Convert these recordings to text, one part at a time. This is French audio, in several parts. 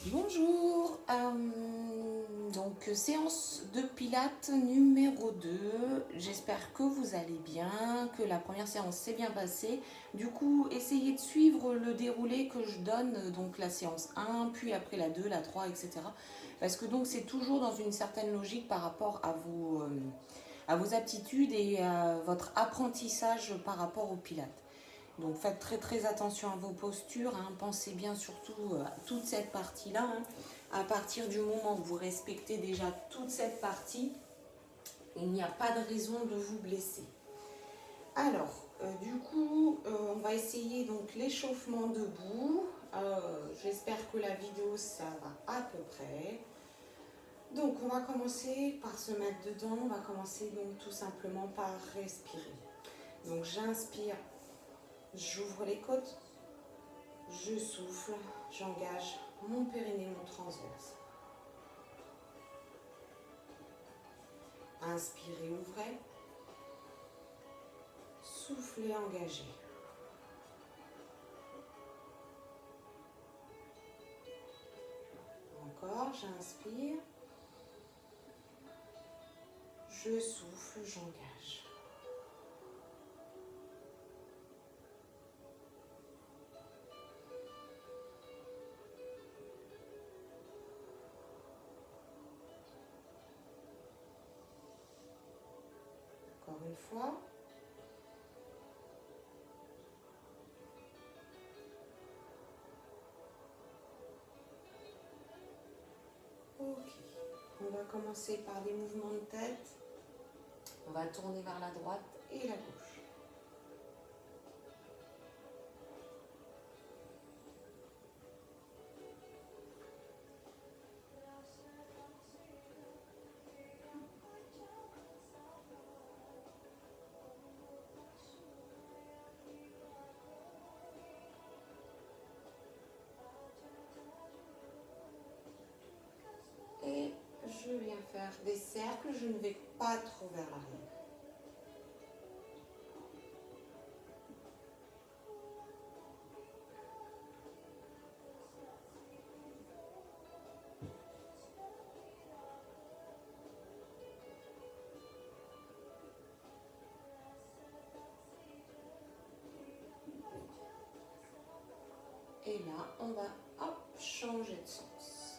Bonjour, donc séance de pilates numéro 2. J'espère que vous allez bien, que la première séance s'est bien passée. Du coup, essayez de suivre le déroulé que je donne, donc la séance 1, puis après la 2, la 3, etc. Parce que donc c'est toujours dans une certaine logique par rapport à vos aptitudes et à votre apprentissage par rapport au pilates. Donc faites très très attention à vos postures, hein. Pensez bien surtout à toute cette partie-là, hein. À partir du moment où vous respectez déjà toute cette partie, il n'y a pas de raison de vous blesser. Alors, on va essayer donc l'échauffement debout. J'espère que la vidéo, ça va à peu près. Donc, on va commencer par se mettre dedans. On va commencer donc tout simplement par respirer. Donc, j'inspire, j'ouvre les côtes. Je souffle, j'engage mon périnée, mon transverse. Inspirez, ouvrez. Soufflez, engagez. Encore, j'inspire. Je souffle, j'engage. Encore une fois. Ok. On va commencer par des mouvements de tête. On va tourner vers la droite et la gauche. Et je viens faire des cercles. Je ne vais pas trop vers l'arrière. Et là, on va changer de sens.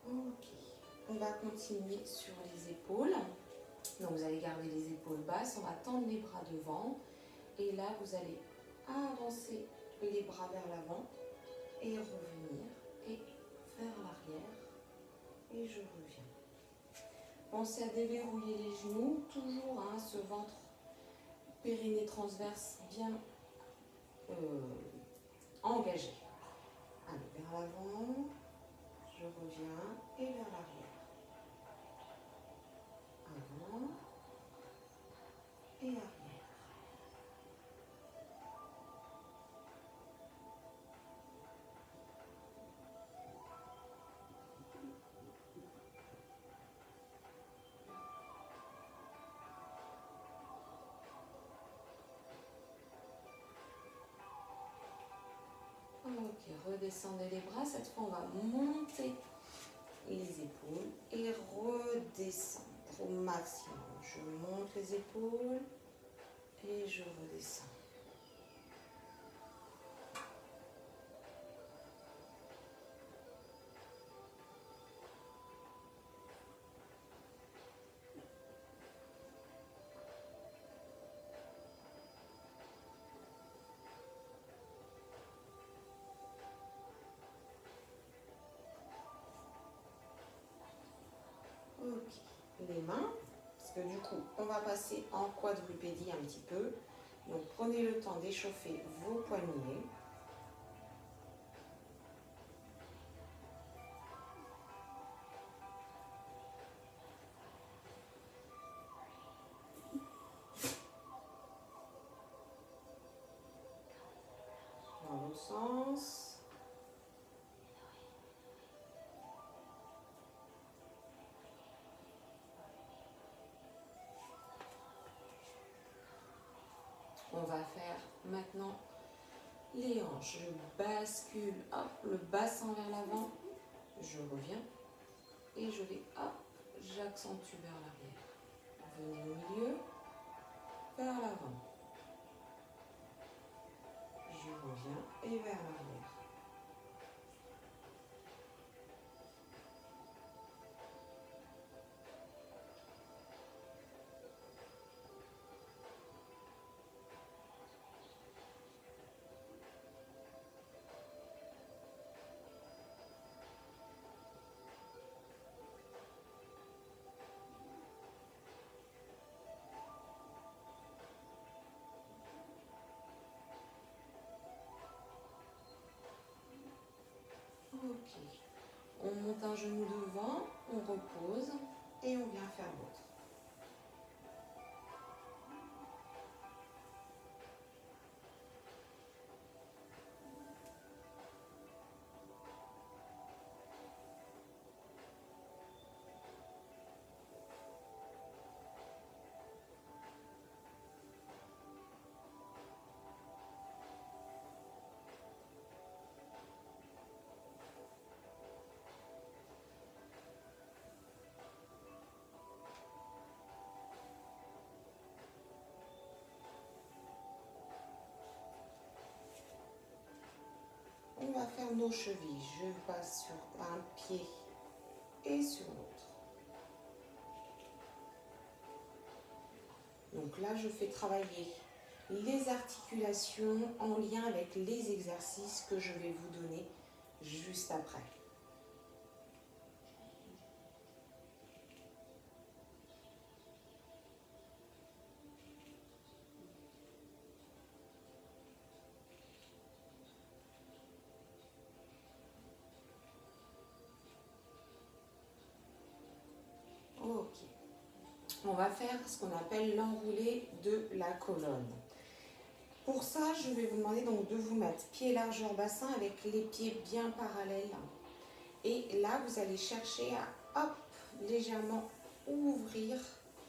Ok. On va continuer sur les épaules. Donc vous allez garder les épaules basses, on va tendre les bras devant et là vous allez avancer les bras vers l'avant et revenir et vers l'arrière et je reviens. Pensez à déverrouiller les genoux, toujours ce ventre périnée transverse bien engagé. Allez, vers l'avant, je reviens et vers l'arrière. Avant et arrière. Ok, redescendez les bras. Cette fois, on va monter les épaules et redescendre au maximum. Je monte les épaules et je redescends. Ok, les mains, parce que du coup, on va passer en quadrupédie un petit peu. Donc, prenez le temps d'échauffer vos poignets. On va faire maintenant les hanches. Je bascule, hop, le bassin vers l'avant. Je reviens et je vais, hop, j'accentue vers l'arrière. Venez au milieu, vers l'avant. Je reviens et vers l'arrière. Ok. On monte un genou devant, on repose et on vient faire l'autre. On va faire nos chevilles. Je passe sur un pied et sur l'autre. Donc là, je fais travailler les articulations en lien avec les exercices que je vais vous donner juste après. Ok. On va faire ce qu'on appelle l'enroulé de la colonne. Pour ça, je vais vous demander donc de vous mettre pied largeur bassin avec les pieds bien parallèles. Et là, vous allez chercher à, hop, légèrement ouvrir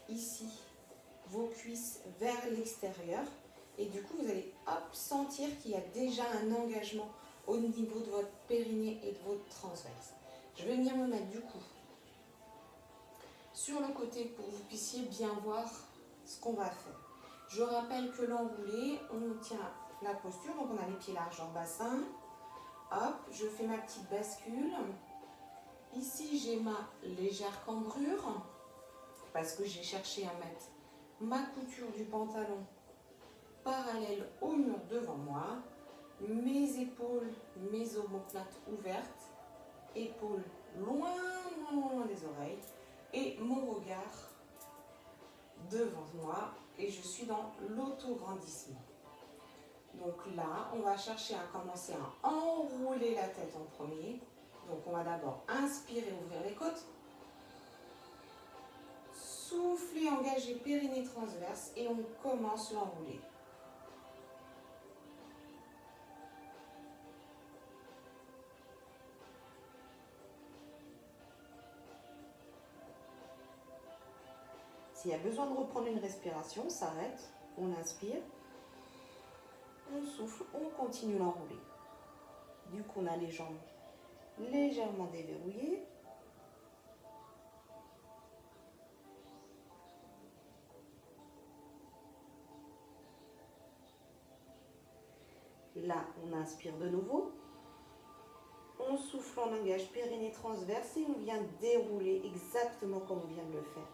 ici vos cuisses vers l'extérieur. Et du coup, vous allez, hop, sentir qu'il y a déjà un engagement au niveau de votre périnée et de votre transverse. Je vais venir me mettre du coup sur le côté pour que vous puissiez bien voir ce qu'on va faire. Je rappelle que l'enroulé, on tient la posture, donc on a les pieds larges en bassin. Hop, je fais ma petite bascule. Ici, j'ai ma légère cambrure parce que j'ai cherché à mettre ma couture du pantalon parallèle au mur devant moi. Mes épaules, mes omoplates ouvertes, épaules loin, loin, loin des oreilles et mon regard devant moi et je suis dans l'autograndissement. Donc là, on va chercher à commencer à enrouler la tête en premier. Donc on va d'abord inspirer, ouvrir les côtes. Souffler, engager périnée transverse et on commence l'enroulé. S'il y a besoin de reprendre une respiration, on s'arrête, on inspire, on souffle, on continue l'enroulé. Du coup, on a les jambes légèrement déverrouillées. Là, on inspire de nouveau. On souffle, on engage périnée transverse et on vient dérouler exactement comme on vient de le faire.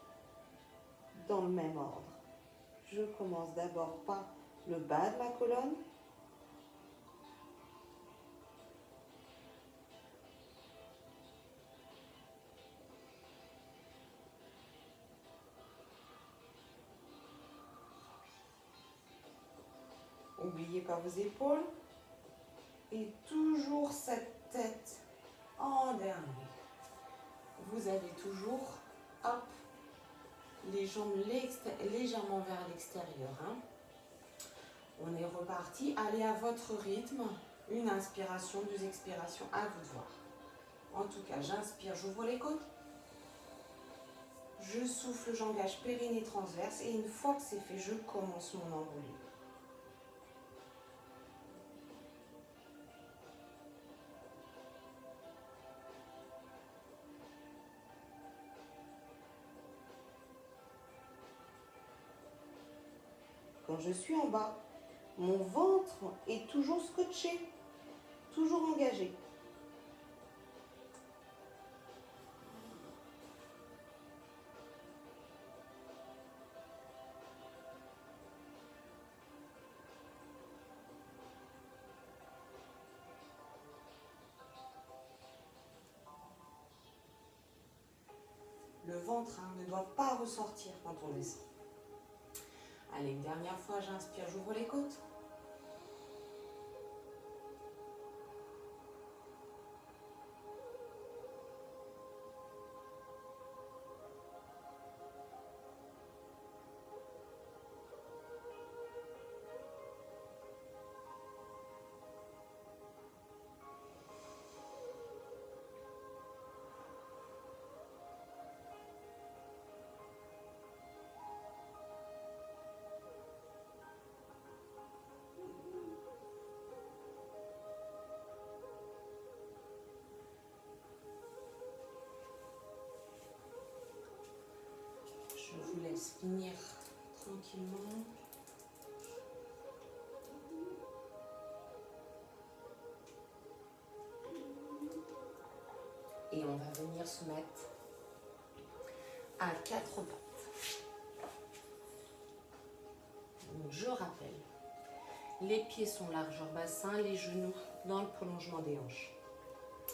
Dans le même ordre. Je commence d'abord par le bas de ma colonne. N'oubliez pas vos épaules. Et toujours cette tête en dernier. Vous avez toujours, hop, les jambes légèrement vers l'extérieur. Hein. On est reparti. Allez à votre rythme. Une inspiration, deux expirations, à vous de voir. En tout cas, j'inspire, j'ouvre les côtes. Je souffle, j'engage périnée transverse. Et une fois que c'est fait, je commence mon enroulé. Quand je suis en bas, mon ventre est toujours scotché, toujours engagé. Le ventre ne doit pas ressortir quand on descend. Allez, une dernière fois, j'inspire, j'ouvre les côtes. Je vous laisse finir tranquillement. Et on va venir se mettre à quatre pattes. Donc je rappelle, les pieds sont largeur bassin, les genoux dans le prolongement des hanches.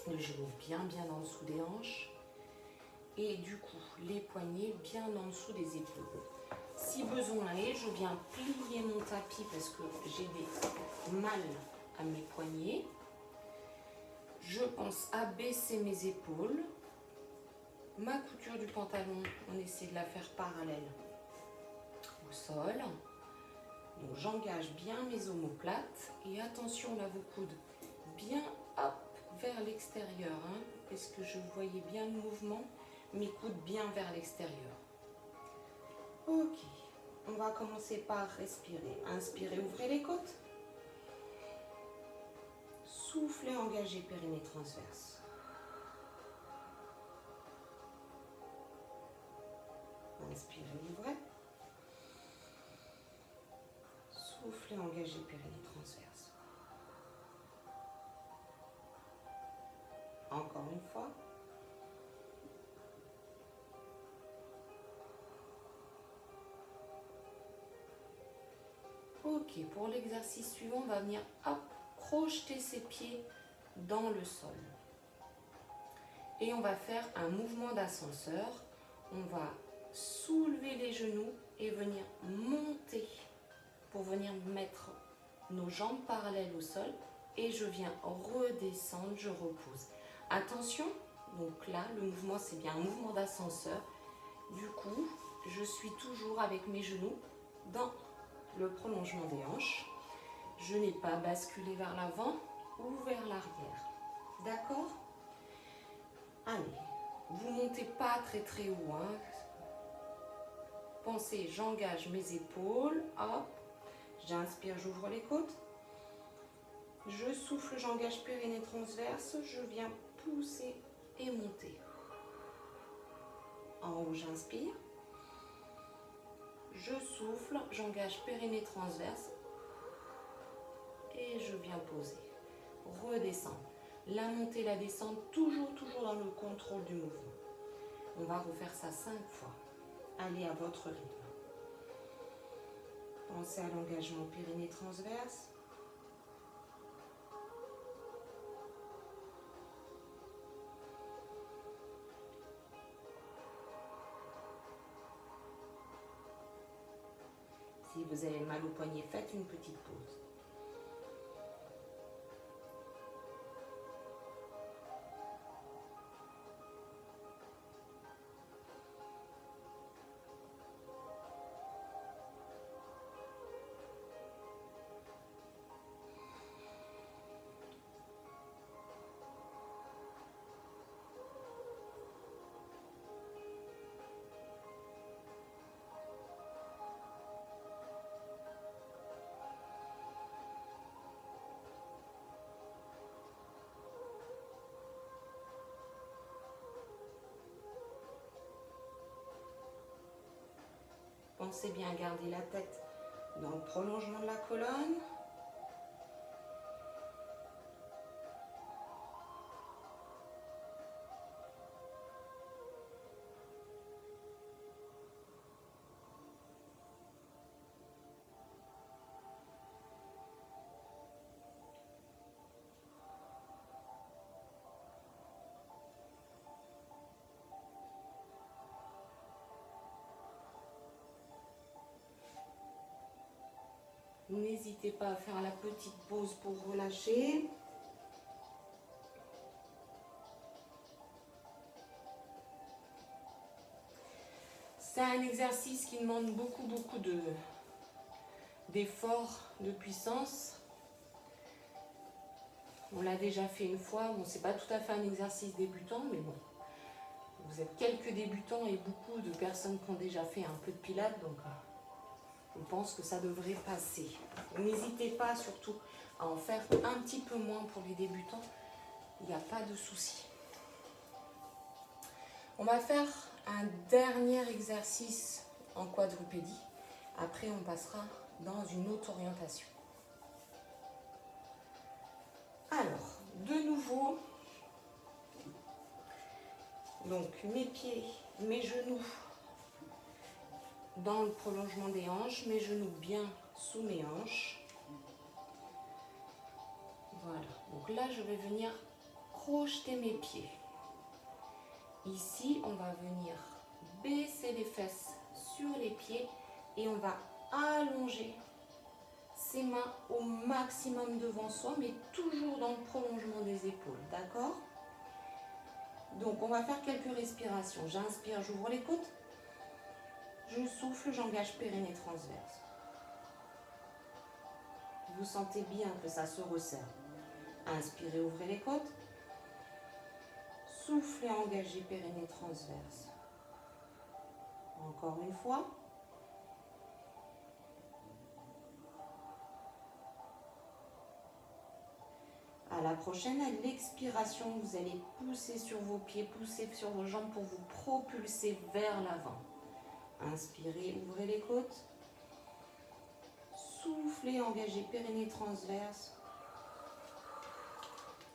Les genoux bien en dessous des hanches. Et du coup, les poignets bien en dessous des épaules. Si besoin est, je viens plier mon tapis parce que j'ai des mal à mes poignets. Je pense à baisser mes épaules. Ma couture du pantalon, on essaie de la faire parallèle au sol. Donc j'engage bien mes omoplates et attention là vos coudes bien hop vers l'extérieur. Est-ce que je voyais bien le mouvement? Mes coudes bien vers l'extérieur. Ok, on va commencer par respirer. Inspirez, ouvrez les côtes. Soufflez, engagez, périnée transverse. Inspirez, ouvrez. Soufflez, engagez, périnée transverse. Encore une fois. Ok, pour l'exercice suivant, on va venir hop, projeter ses pieds dans le sol. Et on va faire un mouvement d'ascenseur. On va soulever les genoux et venir monter pour venir mettre nos jambes parallèles au sol. Et je viens redescendre, je repose. Attention, donc là, le mouvement, c'est bien un mouvement d'ascenseur. Du coup, je suis toujours avec mes genoux dans le prolongement des hanches. Je n'ai pas basculé vers l'avant ou vers l'arrière. D'accord? Allez, vous montez pas très haut. Pensez, j'engage mes épaules. Hop, j'inspire, j'ouvre les côtes. Je souffle, j'engage périnée transverse. Je viens pousser et monter. En haut, j'inspire. Je souffle, j'engage périnée transverse et je viens poser. Redescendre. La montée, la descente, toujours dans le contrôle du mouvement. On va refaire ça 5 fois. Allez à votre rythme. Pensez à l'engagement périnée transverse. Si vous avez mal au poignet, faites une petite pause. Pensez bien à garder la tête dans le prolongement de la colonne. N'hésitez pas à faire la petite pause pour relâcher. C'est un exercice qui demande beaucoup d'efforts, de puissance. On l'a déjà fait une fois. Bon, c'est pas tout à fait un exercice débutant, mais bon. Vous êtes quelques débutants et beaucoup de personnes qui ont déjà fait un peu de pilates, donc je pense que ça devrait passer. N'hésitez pas surtout à en faire un petit peu moins pour les débutants. Il n'y a pas de souci. On va faire un dernier exercice en quadrupédie. Après, on passera dans une autre orientation. Alors, de nouveau, donc mes pieds, mes genoux dans le prolongement des hanches, mes genoux bien sous mes hanches. Voilà, donc là je vais venir crocheter mes pieds. Ici, on va venir baisser les fesses sur les pieds et on va allonger ses mains au maximum devant soi, mais toujours dans le prolongement des épaules, d'accord? Donc, on va faire quelques respirations. J'inspire, j'ouvre les côtes. Je souffle, j'engage périnée transverse. Vous sentez bien que ça se resserre. Inspirez, ouvrez les côtes. Soufflez, engagez périnée transverse. Encore une fois. À la prochaine, à l'expiration, vous allez pousser sur vos pieds, pousser sur vos jambes pour vous propulser vers l'avant. Inspirez, ouvrez les côtes. Soufflez, engagez périnée transverse.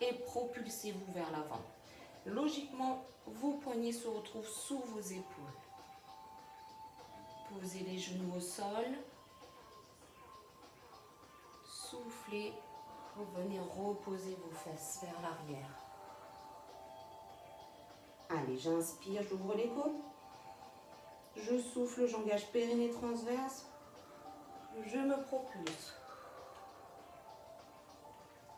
Et propulsez-vous vers l'avant. Logiquement, vos poignets se retrouvent sous vos épaules. Posez les genoux au sol. Soufflez. Revenez reposer vos fesses vers l'arrière. Allez, j'inspire, j'ouvre les côtes. Je souffle, j'engage périnée transverse. Je me propulse.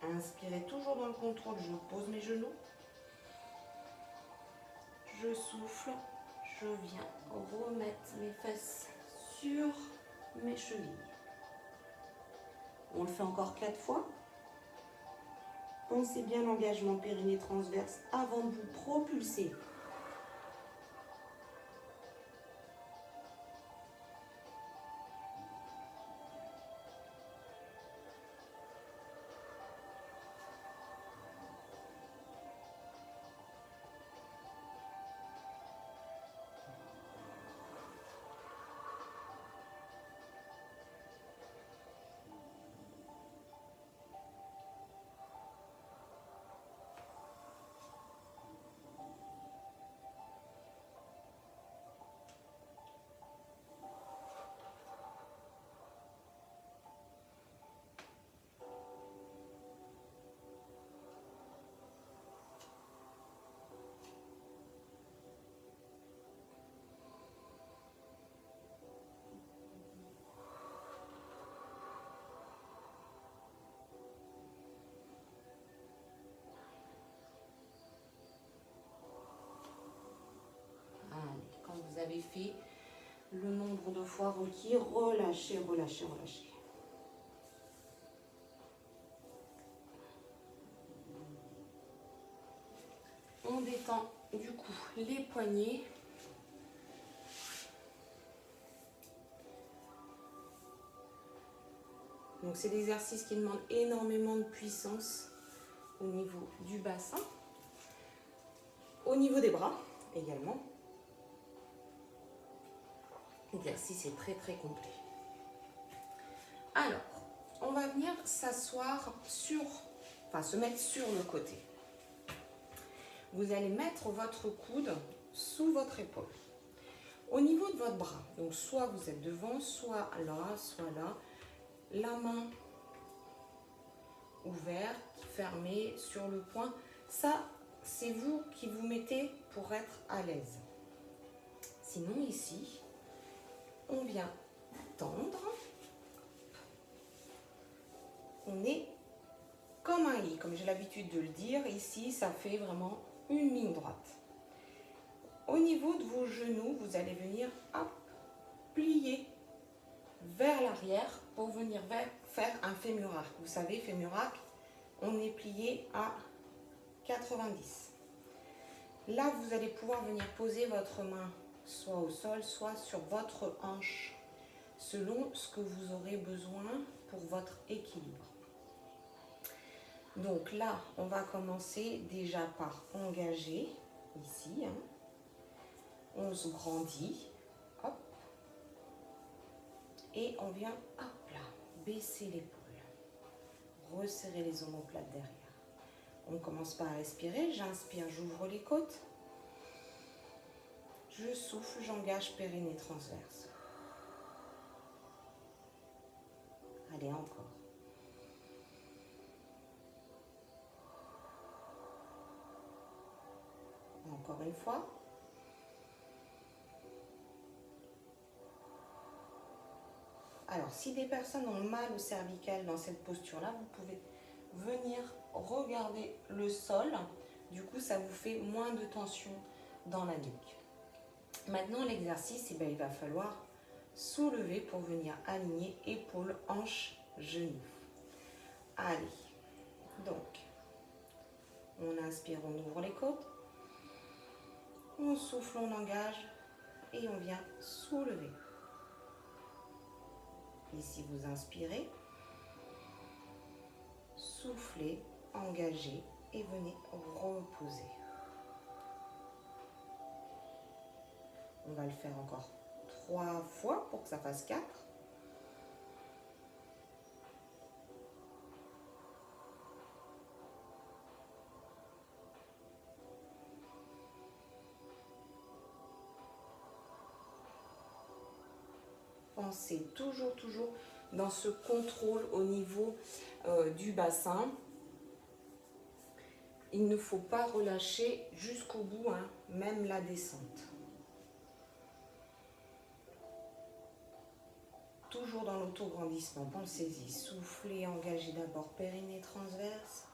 Inspirez toujours dans le contrôle, je pose mes genoux. Je souffle, je viens remettre mes fesses sur mes chevilles. On le fait encore 4 fois. Pensez bien l'engagement périnée transverse avant de vous propulser. Vous avez fait le nombre de fois requis, relâchez, relâchez, relâchez. On détend du coup les poignets. Donc c'est l'exercice qui demande énormément de puissance au niveau du bassin, au niveau des bras également. L'exercice est très complet. va venir s'asseoir sur, enfin se mettre sur le côté. Vous allez mettre votre coude sous votre épaule. Au niveau de votre bras, donc soit vous êtes devant, soit là, la main ouverte, fermée sur le poing. Ça, c'est vous qui vous mettez pour être à l'aise. Sinon, ici, on vient tendre. On est comme un i, comme j'ai l'habitude de le dire. Ici, ça fait vraiment une ligne droite. Au niveau de vos genoux, vous allez venir hop, plier vers l'arrière pour venir faire un fémur arc. Vous savez, fémur arc, on est plié à 90. Là, vous allez pouvoir venir poser votre main soit au sol, soit sur votre hanche, selon ce que vous aurez besoin pour votre équilibre. Donc là, on va commencer déjà par engager, ici, hein. On se grandit, hop, et on vient, hop là, baisser l'épaule, resserrer les omoplates derrière. On commence par respirer, j'inspire, j'ouvre les côtes, je souffle, j'engage périnée transverse. Allez, encore. Encore une fois. Alors, si des personnes ont mal au cervical dans cette posture-là, vous pouvez venir regarder le sol. Du coup, ça vous fait moins de tension dans la nuque. Maintenant, l'exercice, il va falloir soulever pour venir aligner épaules, hanches, genoux. Allez, donc, on inspire, on ouvre les côtes. On souffle, on engage et on vient soulever. Ici, vous inspirez, soufflez, engagez et venez reposer. On va le faire encore 3 fois pour que ça fasse 4. Pensez toujours dans ce contrôle au niveau du bassin. Il ne faut pas relâcher jusqu'au bout, hein, même la descente. Toujours dans l'autograndissement, pensez-y. Soufflez, engagez d'abord périnée transverse.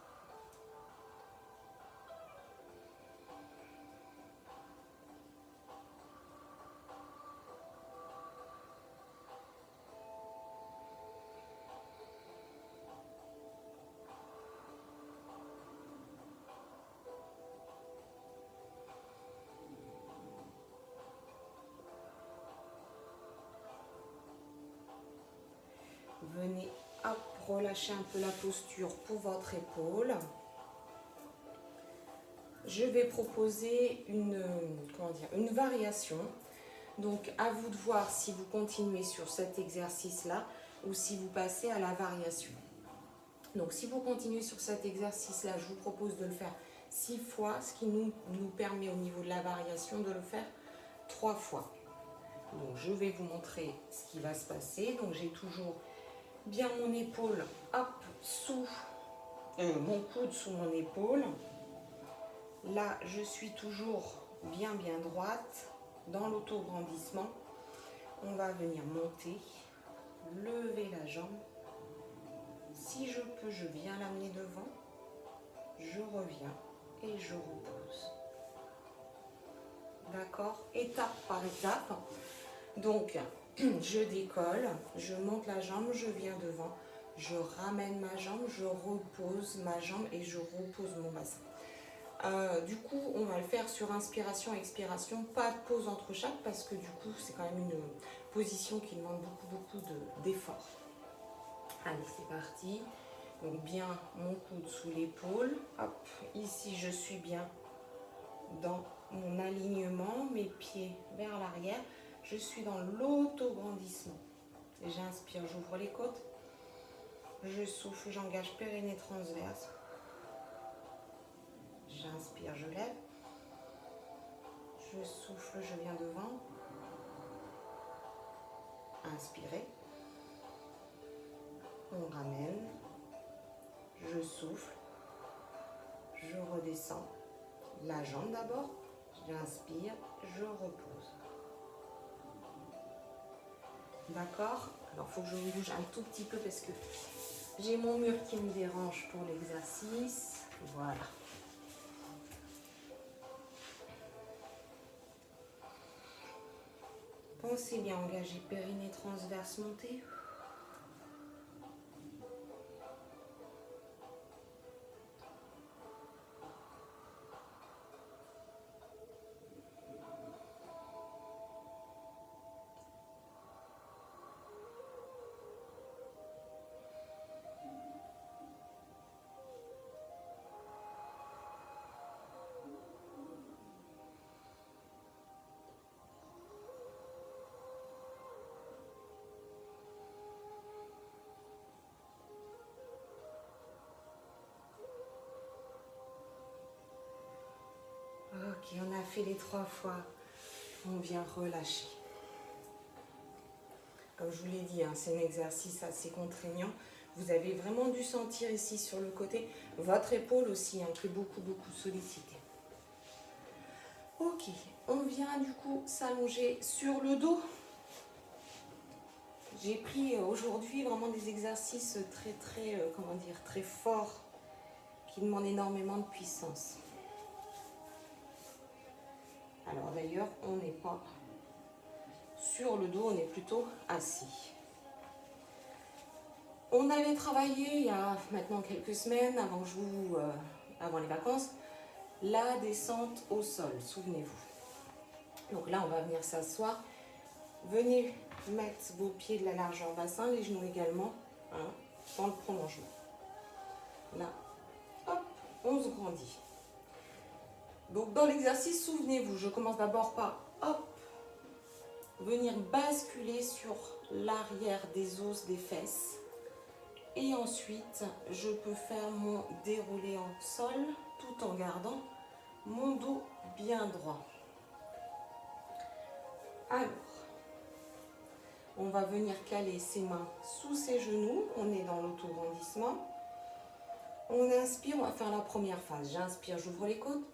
Venez hop, relâcher un peu la posture pour votre épaule. Je vais proposer une variation. Donc, à vous de voir si vous continuez sur cet exercice-là ou si vous passez à la variation. Donc, si vous continuez sur cet exercice-là, je vous propose de le faire 6 fois, ce qui nous permet au niveau de la variation de le faire 3 fois. Donc, je vais vous montrer ce qui va se passer. Donc, j'ai toujours bien mon épaule, hop, sous mon coude sous mon épaule. Là, je suis toujours bien droite dans l'autograndissement. On va venir monter, lever la jambe. Si je peux, je viens l'amener devant. Je reviens et je repose. D'accord? Étape par étape. Donc, je décolle, je monte la jambe, je viens devant, je ramène ma jambe, je repose ma jambe et je repose mon bassin. Du coup, on va le faire sur inspiration, expiration, pas de pause entre chaque parce que du coup, c'est quand même une position qui demande beaucoup d'effort. Allez, c'est parti. Donc, bien mon coude sous l'épaule. Hop, ici, je suis bien dans mon alignement, mes pieds vers l'arrière. Je suis dans l'autograndissement. J'inspire, j'ouvre les côtes. Je souffle, j'engage périnée transverse. J'inspire, je lève. Je souffle, je viens devant. Inspirez. On ramène. Je souffle. Je redescends. La jambe d'abord. J'inspire, je repose. D'accord? Alors, il faut que je me bouge un tout petit peu parce que j'ai mon mur qui me dérange pour l'exercice. Voilà. Pensez bien engager périnée transverse, montée. Ok, on a fait les 3 fois. On vient relâcher. Comme je vous l'ai dit, hein, c'est un exercice assez contraignant. Vous avez vraiment dû sentir ici sur le côté, votre épaule aussi, hein, qui est beaucoup sollicitée. Ok, on vient du coup s'allonger sur le dos. J'ai pris aujourd'hui vraiment des exercices très forts, qui demandent énormément de puissance. Alors d'ailleurs, on n'est pas sur le dos, on est plutôt assis. On avait travaillé il y a maintenant quelques semaines, avant les vacances, la descente au sol, souvenez-vous. Donc là, on va venir s'asseoir. Venez mettre vos pieds de la largeur bassin, les genoux également, hein, dans le prolongement. Là, hop, on se grandit. Donc dans l'exercice, souvenez-vous, je commence d'abord par, hop, venir basculer sur l'arrière des os des fesses. Et ensuite, je peux faire mon déroulé en sol tout en gardant mon dos bien droit. Alors, on va venir caler ses mains sous ses genoux. On est dans l'auto-grandissement. On inspire, on va faire la première phase. J'inspire, j'ouvre les côtes.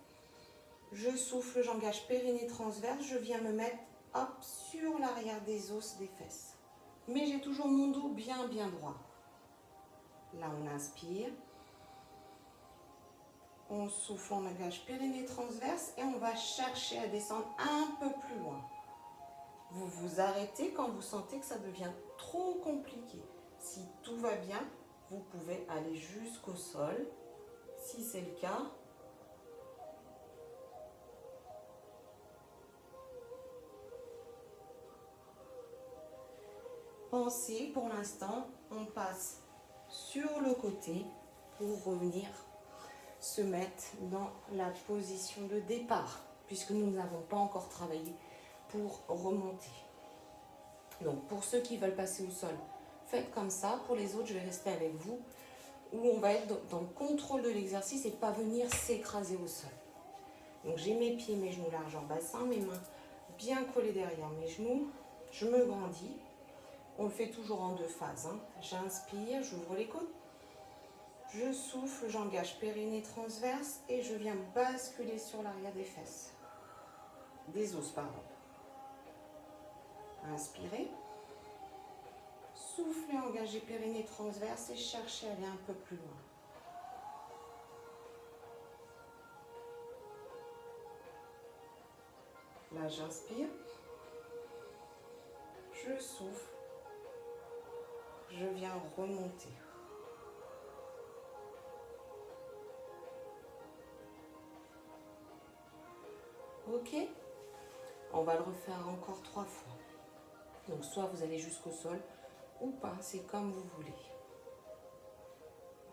Je souffle, j'engage périnée transverse. Je viens me mettre hop, sur l'arrière des os des fesses. Mais j'ai toujours mon dos bien droit. Là, on inspire. On souffle, on engage périnée transverse et on va chercher à descendre un peu plus loin. Vous vous arrêtez quand vous sentez que ça devient trop compliqué. Si tout va bien, vous pouvez aller jusqu'au sol. Si c'est le cas, pensez, pour l'instant, on passe sur le côté pour revenir se mettre dans la position de départ, puisque nous n'avons pas encore travaillé pour remonter. Donc pour ceux qui veulent passer au sol, faites comme ça. Pour les autres, je vais rester avec vous, où on va être dans le contrôle de l'exercice et pas venir s'écraser au sol. Donc j'ai mes pieds, mes genoux largeur bassin, mes mains bien collées derrière mes genoux. Je me grandis. On le fait toujours en 2 phases. Hein. J'inspire, j'ouvre les côtes. Je souffle, j'engage périnée transverse et je viens basculer sur l'arrière des fesses. Des os, pardon. Inspirez. Soufflez, engagez périnée transverse et cherchez à aller un peu plus loin. Là, j'inspire. Je souffle. Je viens remonter. Ok, on va le refaire encore 3 fois. Donc soit vous allez jusqu'au sol ou pas, c'est comme vous voulez.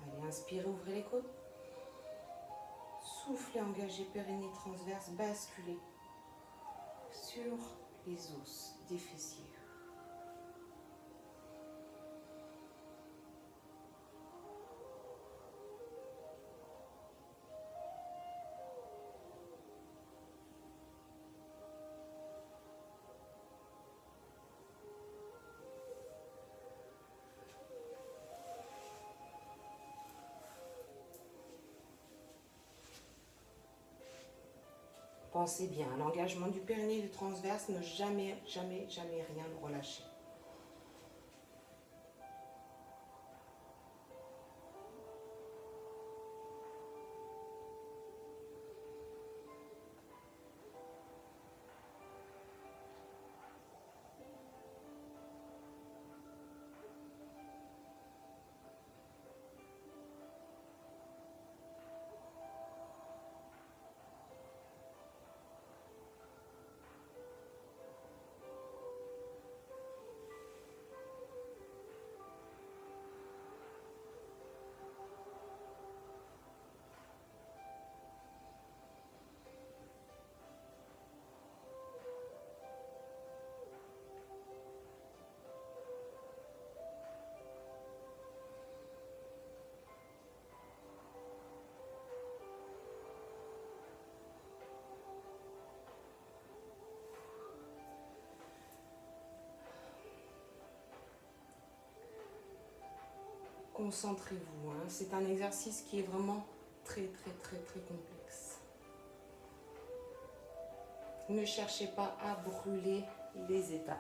Allez, inspirez, ouvrez les côtes. Soufflez, engagez périnée transverse, basculez sur les os des fessiers. Pensez bien, l'engagement du périnée et du transverse, ne jamais, jamais, jamais rien relâcher. Concentrez-vous, hein. C'est un exercice qui est vraiment très, très, très, très complexe. Ne cherchez pas à brûler les étapes.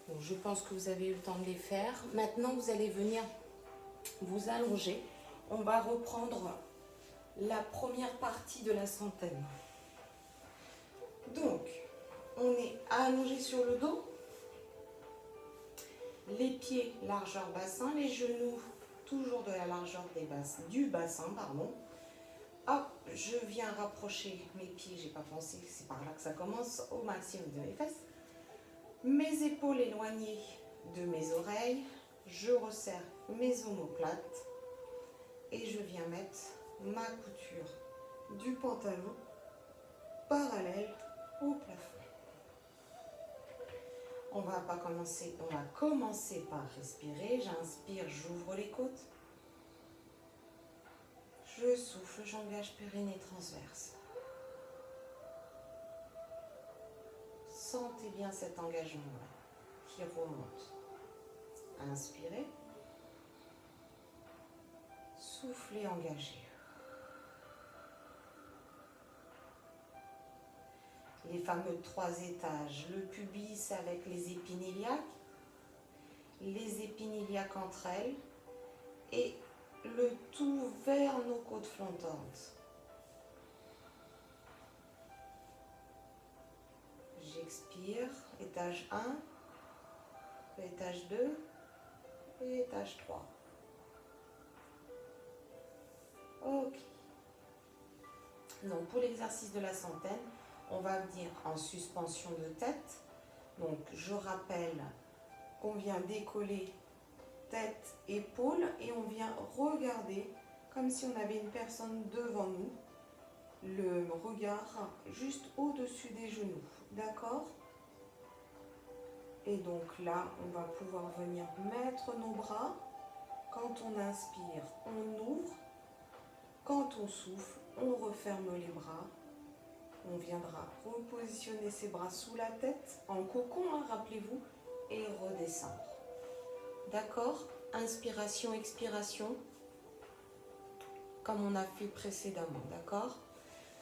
Bon, je pense que vous avez eu le temps de les faire. Maintenant, vous allez venir vous allonger. On va reprendre la première partie de la centaine. Donc, on est allongé sur le dos. Les pieds largeur bassin, les genoux toujours de la largeur du bassin, pardon. Hop, je viens rapprocher mes pieds, j'ai pas pensé, c'est par là que ça commence, au maximum de mes fesses. Mes épaules éloignées de mes oreilles, je resserre mes omoplates et je viens mettre ma couture du pantalon parallèle au plafond. On va commencer par respirer. J'inspire, j'ouvre les côtes. Je souffle, j'engage périnée transverse. Sentez bien cet engagement-là qui remonte. Inspirez. Soufflez, engagez. Les fameux 3 étages, le pubis avec les épines iliaques, les épines iliaques entre elles et le tout vers nos côtes flottantes. J'expire, étage 1, étage 2 et étage 3. Ok. Donc pour l'exercice de la centaine, on va venir en suspension de tête. Donc je rappelle qu'on vient décoller tête, épaules et on vient regarder comme si on avait une personne devant nous. Le regard juste au-dessus des genoux. D'accord ? Et donc là, on va pouvoir venir mettre nos bras. Quand on inspire, on ouvre. Quand on souffle, on referme les bras. On viendra repositionner ses bras sous la tête, en cocon, hein, rappelez-vous, et redescendre. D'accord ? Inspiration, expiration, comme on a fait précédemment, d'accord ?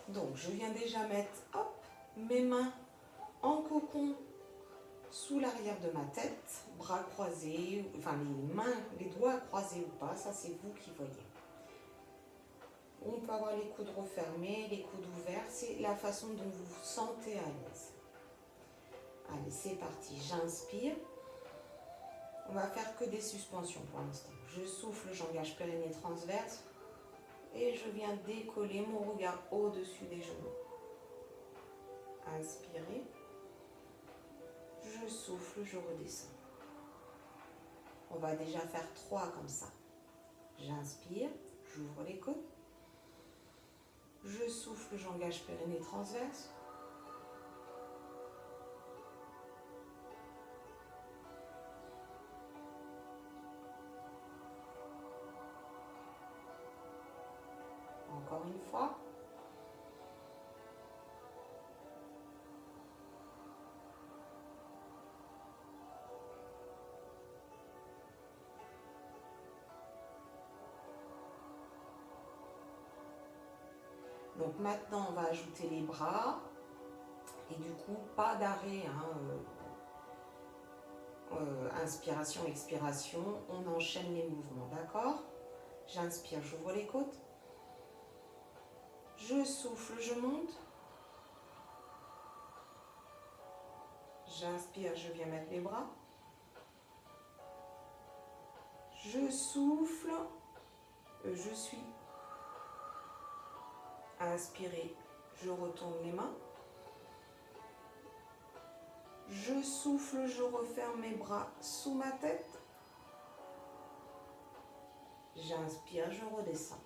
Donc, je viens déjà mettre, hop, mes mains en cocon sous l'arrière de ma tête, bras croisés, enfin les mains, les doigts croisés ou pas, ça c'est vous qui voyez. On peut avoir les coudes refermés, les coudes ouverts, c'est la façon dont vous vous sentez à l'aise. Allez, c'est parti, j'inspire. On va faire que des suspensions pour l'instant. Je souffle, j'engage périnée transverse et je viens décoller mon regard au-dessus des genoux. Inspirez. Je souffle, je redescends. On va déjà faire 3 comme ça. J'inspire, j'ouvre les côtes. Je souffle, j'engage périnée transverse. fois. Donc maintenant, on va ajouter les bras. Et du coup, pas d'arrêt. Inspiration, expiration. On enchaîne les mouvements, d'accord? J'inspire, j'ouvre les côtes. Je souffle, je monte. J'inspire, je viens mettre les bras. Je souffle, je suis. Inspirez, je retourne les mains. Je souffle, je referme mes bras sous ma tête. J'inspire, je redescends.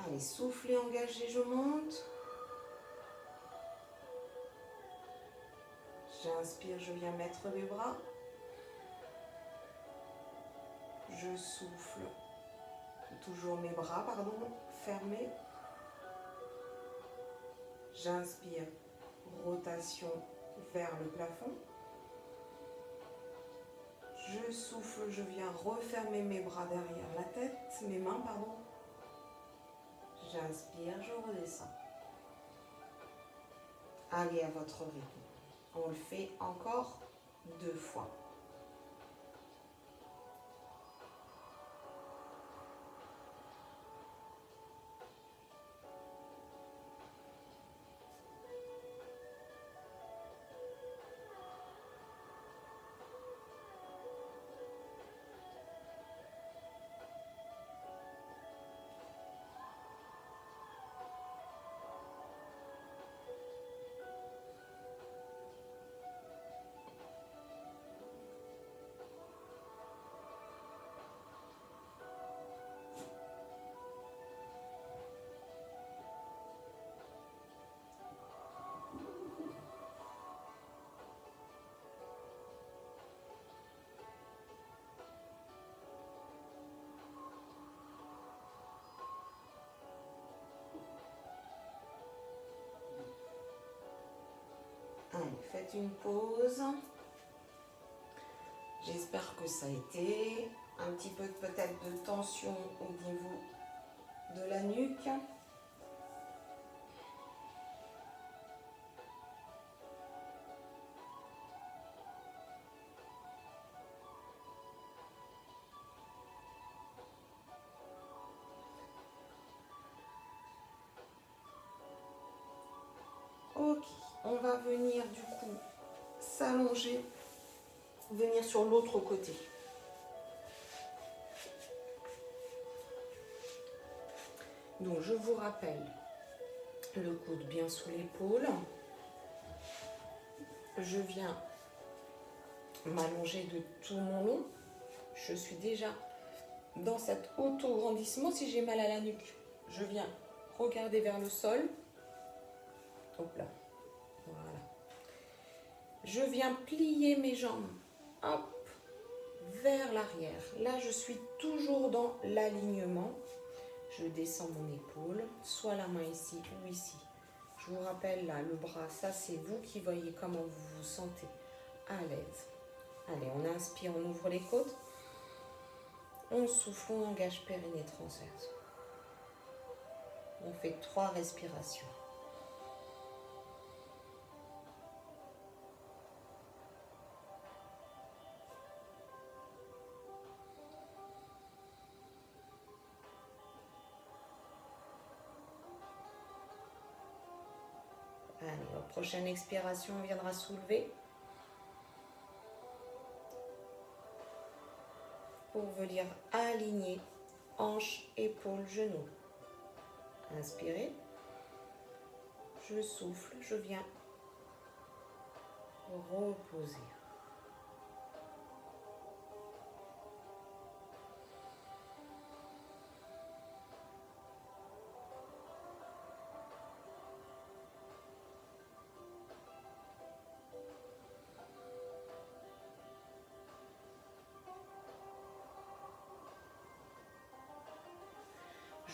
Allez, soufflez, engagez, je monte. J'inspire, je viens mettre les bras. Je souffle, toujours mes bras, fermés. J'inspire, rotation vers le plafond. Je souffle, je viens refermer mes bras derrière la tête, mes mains, pardon. J'inspire, je redescends. Allez à votre rythme. On le fait encore 2 fois. Allez, faites une pause. J'espère que ça a été un petit peu peut-être de tension au niveau de la nuque. Ok, on va venir du coup s'allonger, venir sur l'autre côté. Donc je vous rappelle, le coude bien sous l'épaule. Je viens m'allonger de tout mon long. Je suis déjà dans cet auto-grandissement. Si j'ai mal à la nuque, je viens regarder vers le sol. Hop là, voilà. Je viens plier mes jambes, hop, vers l'arrière. Là, je suis toujours dans l'alignement. Je descends mon épaule, soit la main ici ou ici. Je vous rappelle là, le bras, ça c'est vous qui voyez comment vous vous sentez à l'aise. Allez, on inspire, on ouvre les côtes. On souffle, on engage périnée transverse. On fait 3 respirations. Allez, la prochaine expiration, on viendra soulever. Pour venir aligner hanches, épaules, genoux. Inspirez. Je souffle, je viens reposer.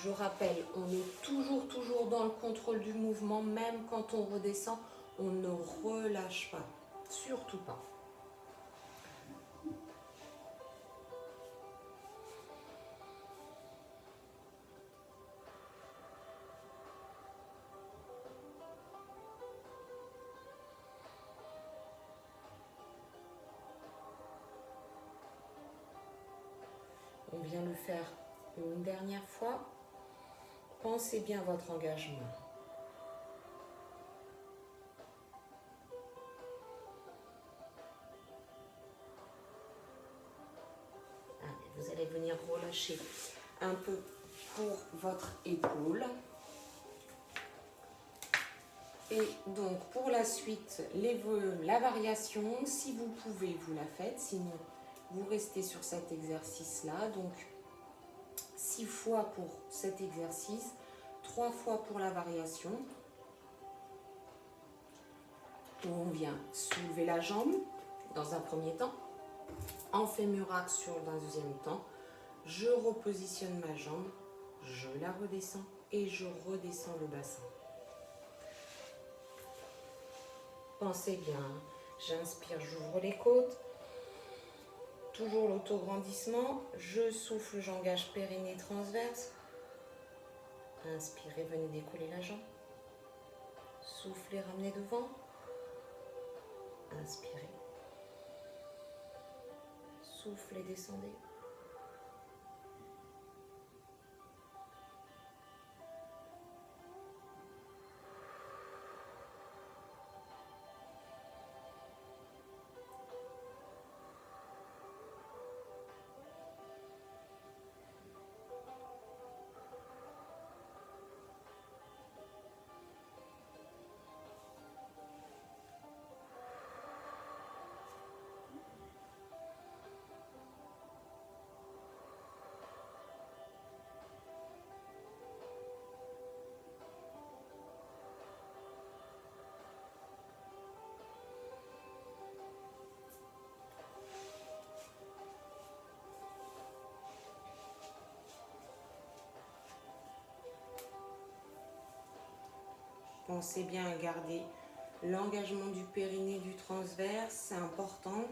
Je rappelle, on est toujours dans le contrôle du mouvement, même quand on redescend, on ne relâche pas, surtout pas. On vient le faire une dernière fois. Pensez bien votre engagement. Vous allez venir relâcher un peu pour votre épaule. Et donc pour la suite, la variation, si vous pouvez, vous la faites. Sinon, vous restez sur cet exercice-là. Donc 6 fois pour cet exercice, 3 fois pour la variation. On vient soulever la jambe dans un premier temps, en fémur-axe dans un deuxième temps. Je repositionne ma jambe, je la redescends et je redescends le bassin. Pensez bien, j'inspire, j'ouvre les côtes. Toujours l'autograndissement. Je souffle, j'engage périnée transverse. Inspirez, venez décoller la jambe. Soufflez, ramenez devant. Inspirez. Soufflez, descendez. Pensez bien à garder l'engagement du périnée, du transverse, c'est important.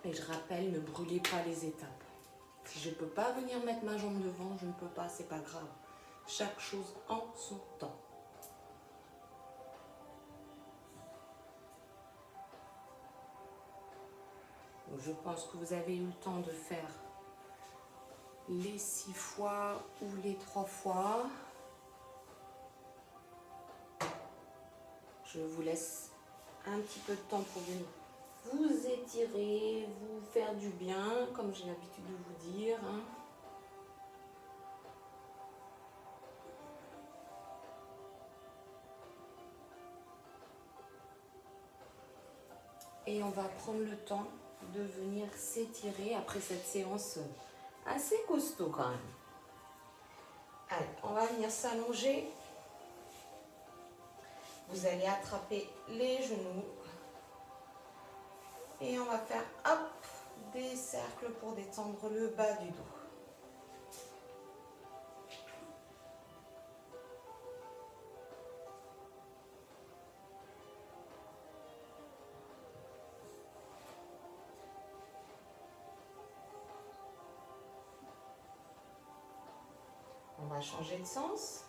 Et je rappelle, ne brûlez pas les étapes. Si je ne peux pas venir mettre ma jambe devant, je ne peux pas, c'est pas grave. Chaque chose en son temps. Donc je pense que vous avez eu le temps de faire les 6 fois ou les 3 fois. Je vous laisse un petit peu de temps pour venir vous étirer, vous faire du bien, comme j'ai l'habitude de vous dire. Et on va prendre le temps de venir s'étirer après cette séance assez costaud quand même. Allez, on va venir s'allonger. Vous allez attraper les genoux. Et on va faire hop, des cercles pour détendre le bas du dos. On va changer de sens.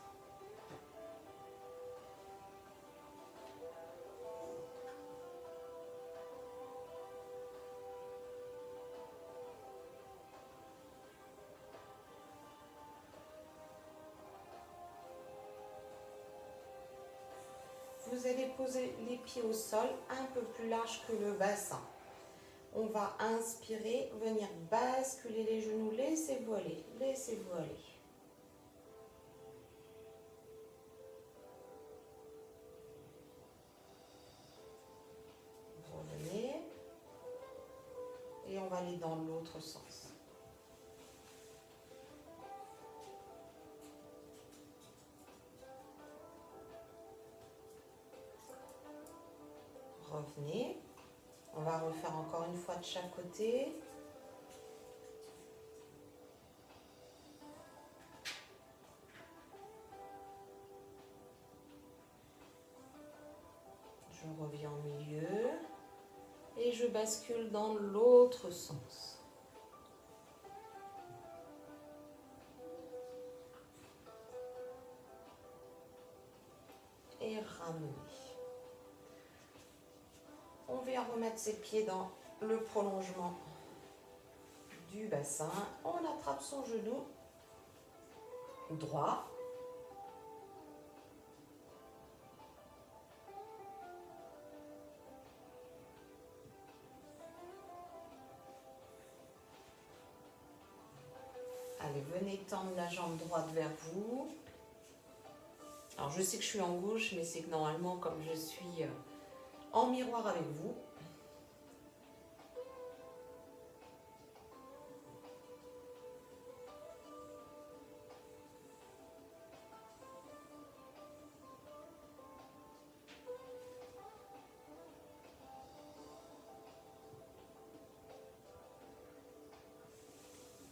Vous allez poser les pieds au sol un peu plus large que le bassin. On va inspirer, venir basculer les genoux, laissez-vous aller, laissez-vous aller. Revenez. Et on va aller dans l'autre sens. Revenez. On va refaire encore une fois de chaque côté. Je reviens au milieu et je bascule dans l'autre sens. Et ramener. On vient remettre ses pieds dans le prolongement du bassin. On attrape son genou droit. Allez, venez tendre la jambe droite vers vous. Alors, je sais que je suis en gauche, mais c'est que normalement, comme je suis en miroir avec vous,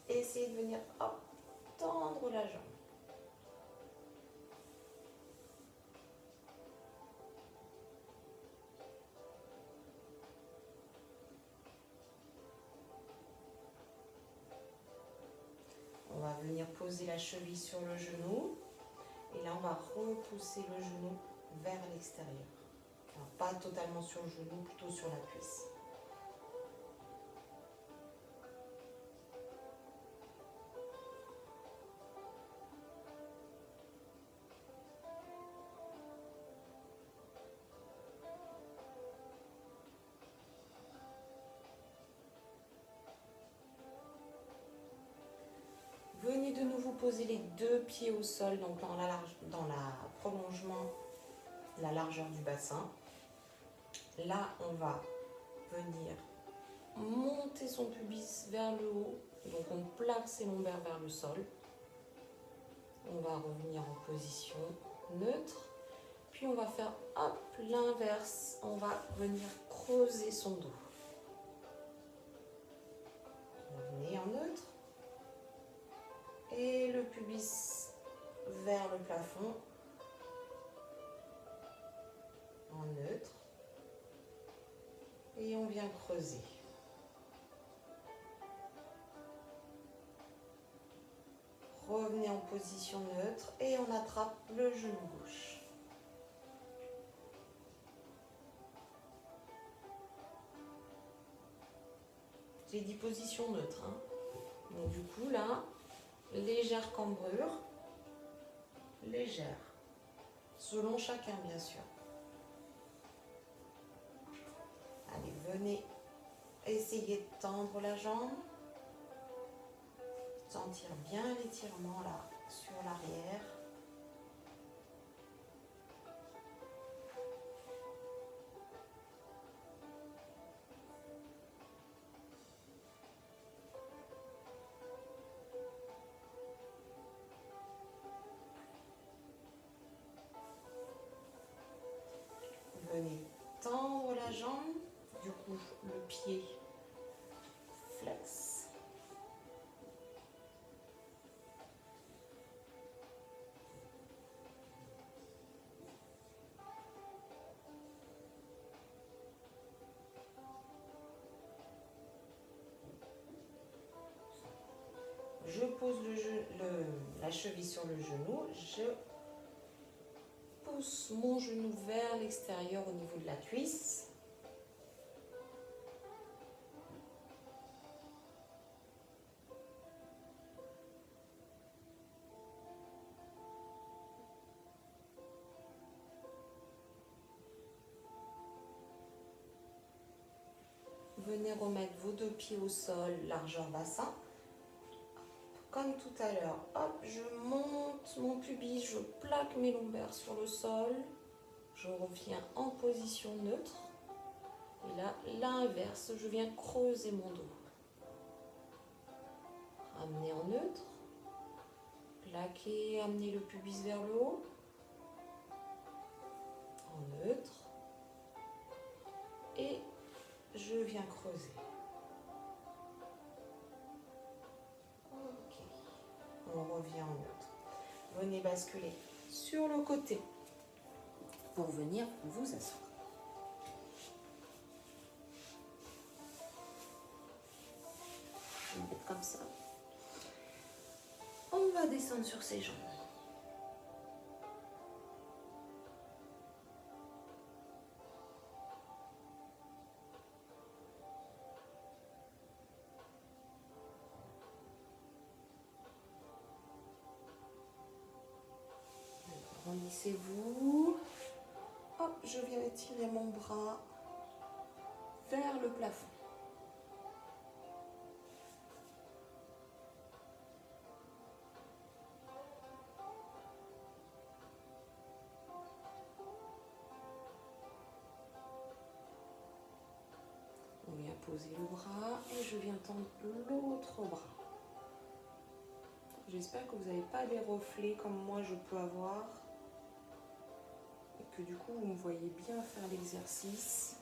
essayez de venir hop, tendre la jambe. On va venir poser la cheville sur le genou. Et là, on va repousser le genou vers l'extérieur. Alors, pas totalement sur le genou, plutôt sur la cuisse. Venez de nouveau poser les deux pieds au sol, donc dans la prolongement, la largeur du bassin. Là, on va venir monter son pubis vers le haut. Donc, on plaque ses lombaires vers le sol. On va revenir en position neutre. Puis, on va faire hop, l'inverse. On va venir creuser son dos. Revenez en neutre. Et le pubis vers le plafond. En neutre. Et on vient creuser. Revenez en position neutre et on attrape le genou gauche. J'ai dit position neutre. Donc du coup là, légère cambrure, légère, selon chacun bien sûr. Allez, venez essayer de tendre la jambe. Sentir bien l'étirement là sur l'arrière. Venez tendre la jambe, du coup le pied flex. Je pose la cheville sur le genou, je pousse mon genou vers l'extérieur au niveau de la cuisse. Venez remettre vos deux pieds au sol, largeur bassin. Comme tout à l'heure, hop, je monte mon pubis, je plaque mes lombaires sur le sol. Je reviens en position neutre. Et là, l'inverse, je viens creuser mon dos. Ramener en neutre. Plaquer, amener le pubis vers le haut. En neutre. Et je viens creuser. Ok. On revient en neutre. Venez basculer sur le côté pour venir vous asseoir. redescendre sur ses jambes. Grandissez-vous. Hop, je viens étirer mon bras vers le plafond. On vient poser le bras et je viens tendre l'autre bras. J'espère que vous n'avez pas des reflets comme moi je peux avoir. Et que du coup vous me voyez bien faire l'exercice.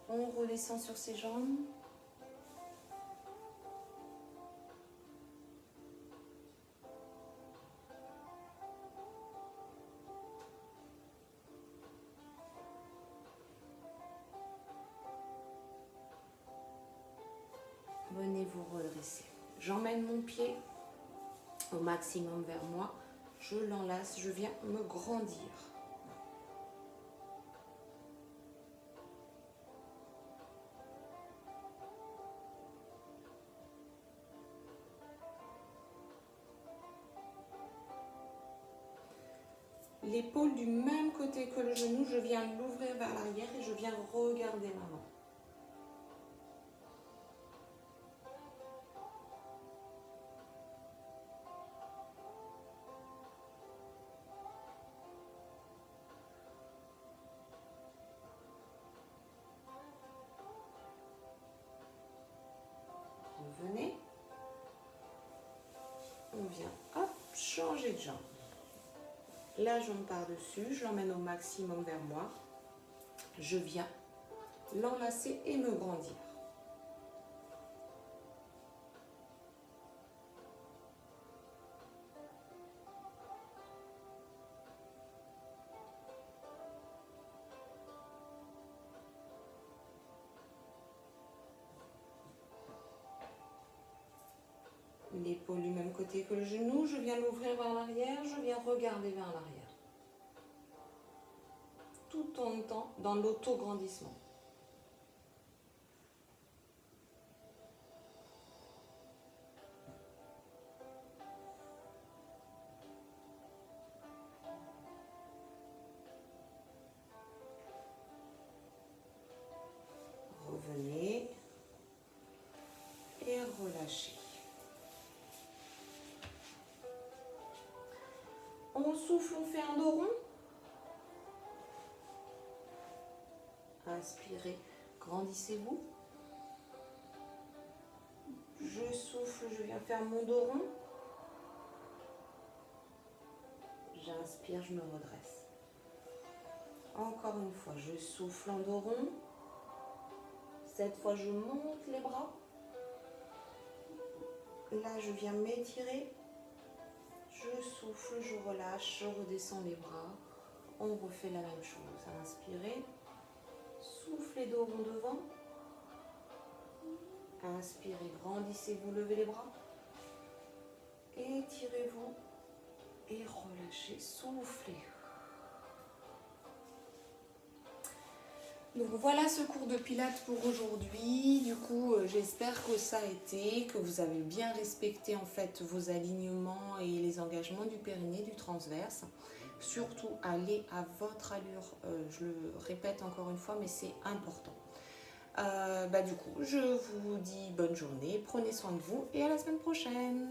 On redescend sur ses jambes. Venez vous redresser. J'emmène mon pied au maximum vers moi. Je l'enlace, je viens me grandir. L'épaule du même côté que le genou, je viens l'ouvrir vers l'arrière et je viens regarder ma main. Revenez. On vient, hop, changer de jambe. La jambe par-dessus, je l'emmène au maximum vers moi. Je viens l'enlacer et me grandir. L'épaule du même côté que le genou, je viens l'ouvrir vers l'arrière, je viens regarder vers l'arrière. Tout en étant dans l'auto-grandissement. Revenez et relâchez. On souffle, on fait un dos rond. Inspirez, grandissez-vous. Je souffle, je viens faire mon dos rond. J'inspire, je me redresse. Encore une fois, je souffle en dos rond. Cette fois, je monte les bras. Là, je viens m'étirer. Je souffle, je relâche, je redescends les bras. On refait la même chose. Inspirez. Soufflez dos rond devant. Inspirez, grandissez-vous, levez les bras. Étirez-vous et relâchez, soufflez. Donc voilà ce cours de pilates pour aujourd'hui. Du coup, j'espère que ça a été, que vous avez bien respecté en fait vos alignements et les engagements du périnée, du transverse. Surtout, allez à votre allure. Je le répète encore une fois, mais c'est important. Du coup, je vous dis bonne journée, prenez soin de vous et à la semaine prochaine.